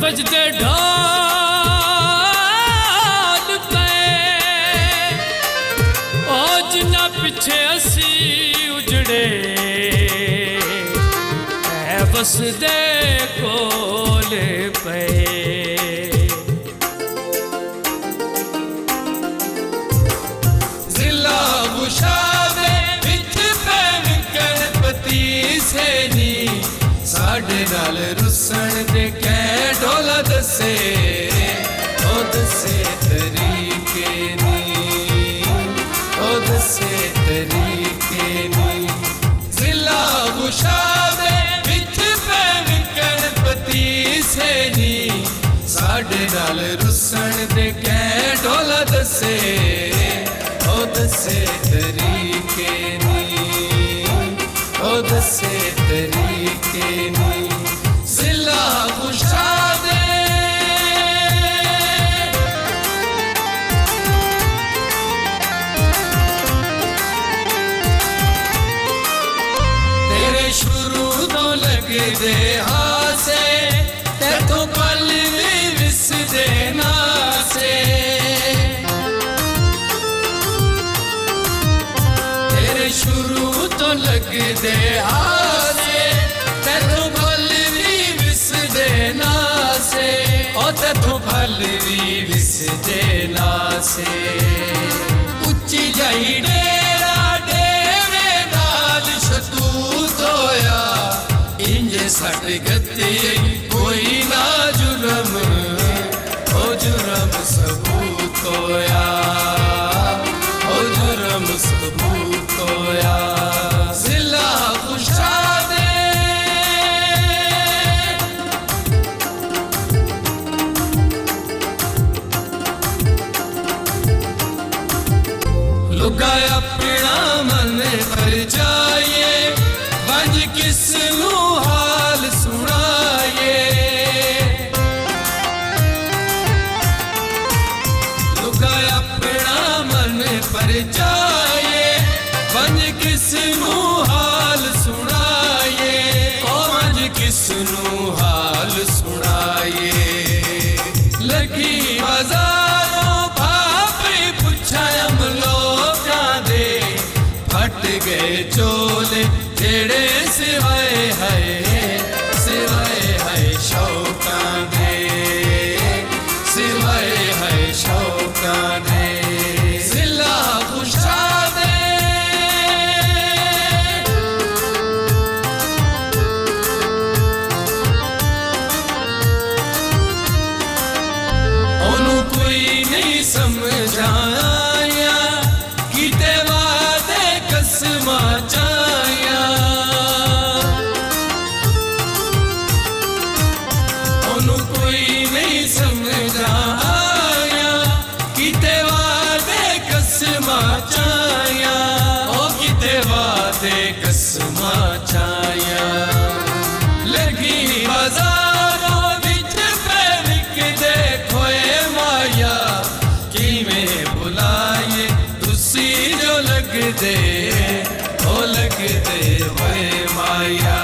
बजदे ढोल पे ओ जिन्ना पिछे असी उजड़े ऐ बसदे कोल पे जिला गुशावे विच पैन गणपति सेनी साडे नाल रुसन दे कै ढोला दसे ओ दसे तरीके नी ओ दसे तरीके नी जिला गुशावे विच पैन गणपति सेनी साडे नाल रुसन दे कै ढोला दसे ओ दसे तरीके नी ओ दसे तरीके नी जिला गुशावे तेरे शुरू तो लगदे हासे तैथों पल भी विसदे नासे तेरे शुरू तो लगदे हासे तैथों पल भी विसदे नासे ओ तैथों पल भी विसदे नासे उच्ची जाई डेरा डेरे नाल शतूत होया इंज सट गति कोई ना जुर्म ओ जुर्म सबूत होया ओ जुर्म सबूत होया जिला गुशावे लुका अपना मन पर जाए वंज किस नू हाल सुनाए लुका अपना मन पर जाए वंज किस नू हाल सुनाए ओ वंज किस नू हाल सुनाए लगी बाजारों भापी पुछा लोकां दे फट गए चोले जेड़े सिवाए है शौकां दे सिवाए है शौकां दे जिला गुशावे ओनू कोई नहीं समझाया कीते वादे कसमा चाया ओनू कोई नहीं समझाया कीते वादे कसमा चाया ओ कीते वादे कसमा चाया लगी बाजारों विच पैनिक दे खोए माया किवें बुलाए तुसी जो लगदे ओ लगदे होए माया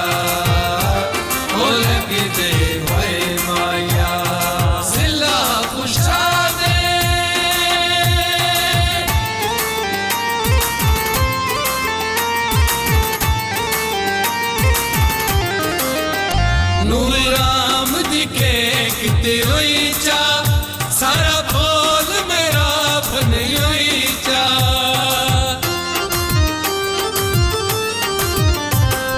ओ लगदे होए माया जिला गुशावे नूर राम दी के किते होई चा सारा बोल मेरा बन होई चा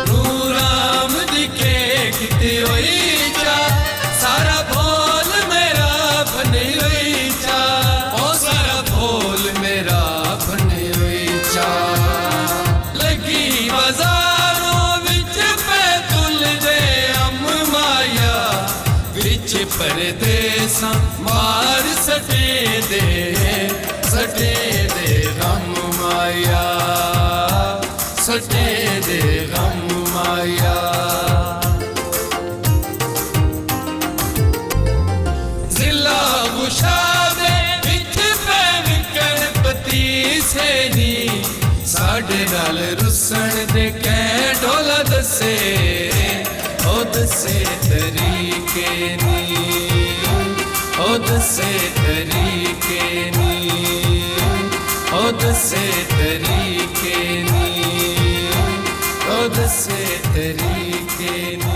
नूर राम दी के किते होई चा सारा बोल मेरा बन होई चा ओ सारा बोल मेरा बन होई चा लगी बाजारों विच पैतुल दे अम माया विच परदेसा मार सटे दे गम माया सटे दे गम माया जिला गुशावे विच पैन गणपति सेनी साडे नाल रुसन दे कै ढोला दसे ओ दसे तरीके नी ओ दसे तरीके नी ओ दसे तरीके नी ओ दसे तरीके नी